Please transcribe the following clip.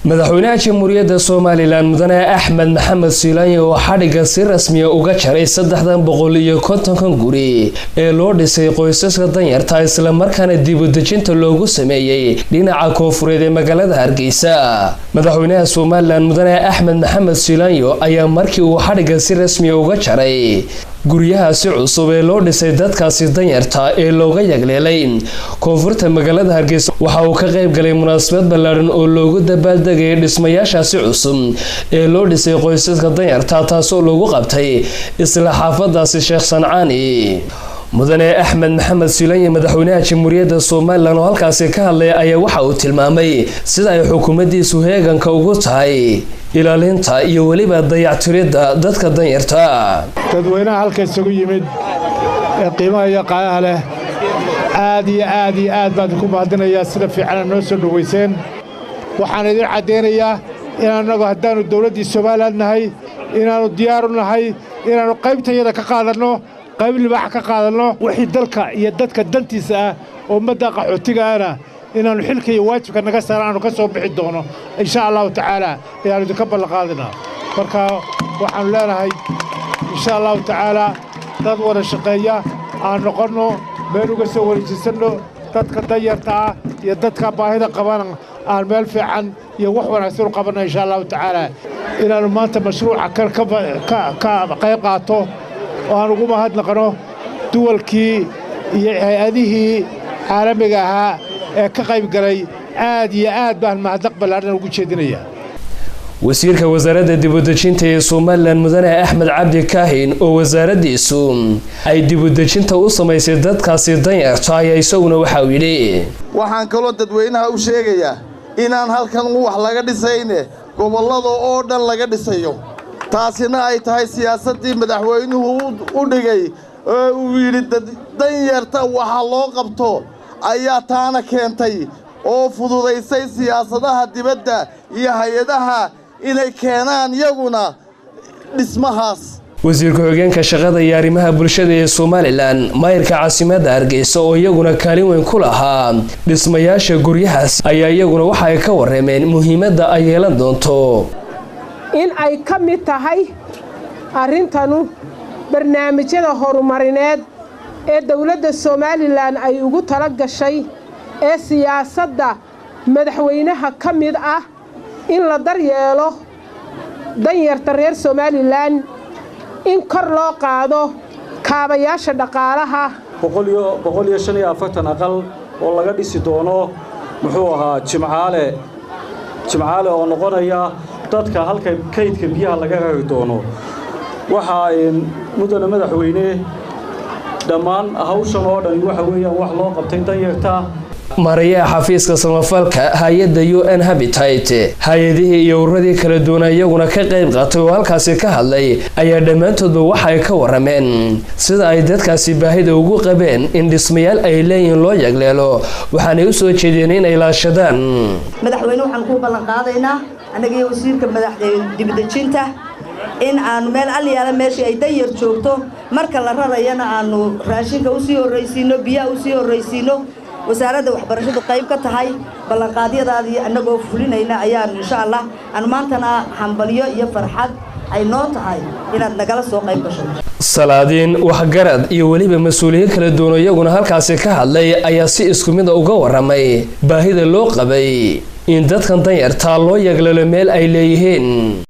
madaxweynaha jamhuuriyadda Soomaaliland mudane Axmed Maxamed Siilaanyo oo xadhiga si rasmi ah uga jaray 350 guri ee loo dhisay qoysaska danyarta isla markaana dib u dejinta loogu sameeyay dhinaca koonfureed ee magaalada Hargeysa. madaxweynaha Soomaaliland mudane Axmed Maxamed Siilaanyo ayaa markii uu xadhiga si rasmi ah uga jaray guryahaasi cusub ee loo dhisay dadkaasi danyarta ee looga yagleelay koonfurta magaalada Hargeysa waxa uu ka qayb galay munaasabad ballaaran oo loogu dabaaldegay dhismayaashaasi cusub ee loo dhisay qoysaska danyarta taasoo loogu qabtay isla xaafadaasi Sheekh Sancaani. mudane Axmed Maxamed Siilaanyo madaxweynaha jamhuuriyadda Soomaaliland oo halkaasi ka hadlay ayaa waxa uu tilmaamay sida ay xukuumaddiisu heeganka ugu tahay ilaalinta iyo waliba dayactirida dadka danyarta. dadweynaha halkaas isugu yimid ee qiimaha iyo qaayaha leh aad iyo aad baan ku mahadinayaa sida fiican noo soo dhaweyseen. waxaan idin cadeynayaa in anagu haddaanu dawladda Soomaaliland nahay inaanu diyaar u nahay inaanu qaybtayada ka qaadano qayb libaax ka qaadano wixii dalka iyo dadka dantiisa ah oo ummadda qaxootiga ah inaanu xilka iyo waajibka naga saarano ka soo bixi doono insha Allah ta'ala ayaanu ka ballan qaadina. marka waxaan leenahay insha Allah ta'ala dad wada shaqeeya aan noqono meel uga soo wareejisano dadka danyarta iyo dadka baahida qaban aan meel fiican iyo wax wanaagsan u qabano insha Allah ta'ala inaanu maanta mashruuca ka qayb qaato oo aan ugu mahadnaqno duwalkii iyo hay'adihii caalamiga ahaa ee ka qayb galay aad iyo aad baan mahadnaq ballaaran ugu jeedinayaa. wasiirka wasaaradda dib u dejinta ee Soomaaliland mudane Axmed Cabdi Kaahin oo wasaaraddiisu ay dib u dejinta u samaysay dadkaasi danyarta ayaa isaguna waxa uu yidhi waxaan kaloo dadweynaha u sheegayaa inaan halkan wax laga dhisayne gobollada oo dhan laga dhisayo taasina ay tahay siyaasadii madaxweynuhu u dhigay oo uu yiri danyarta waxa loo qabto ayaa taana keentay oo fududeysay siyaasadaha dibadda iyo hay'adaha inay keenaan iyaguna dhismahaas. wasiirka hoggaanka shaqada iyo arrimaha bulshada ee Soomaaliland maayirka caasimadda Hargeysa oo iyaguna kaalin weyn ku lahaa dhismayaasha guryahaas ayaa iyaguna waxa ay ka warrameen muhiimadda ay yeelan doonto in ay ka mid tahay arrintanu barnaamijyada horumarineed ee dawladda Soomaaliland ay ugu tala gashay ee siyaasadda madaxweynaha ka mid ah in la daryeelo danyarta reer Soomaaliland in kor loo qaado kaabayaasha dhaqaalaha 145 aqal oo laga dhisi doono muxuu ahaa jimcaale oo noqonaya dadka halka kaydka biyaha laga hagi doono. waxa ay mudane madaxweyne dhammaan hawshan oo dhan waxa weeyaan wax loo qabtay danyarta. Maria xafiiska samafalka hay'adda UN Habitat hay'adihii iyo ururadii kala duwan iyaguna ka qayb qaatay oo halkaasi ka hadlay ayaa dhamaantoodba waxa ay ka warrameen sida ay dadkaasi baahida ugu qabeen in dhismayaal ay leeyihiin loo yagleelo waxaanay u soo jeedeen in ay ilaashadaan. madaxweyne waxaan ku ballan qaadaynaa anaga iyo wasiirka dib u dejinta in aanu meel aliyaala meeshii ay danyar joogto marka la rarayana aanu raashinka u sii horreysiino biyaha u sii horreysiino. wasaaradda waxbarashadu qayb ka tahay ballanqaadyadaadii annagoo fulinayna ayaan insha Allah aan maantana hambaliyo iyo farxad ay noo tahay inaad nagala soo qayb gasho. salaadiin waxgarad iyo waliba mas'uuliyiin kala duwan iyaguna halkaasi ka hadlay ayaa si isku mid ah uga warramay baahida loo qabay in dadkan danyarta loo yagleelo meel ay leeyihiin.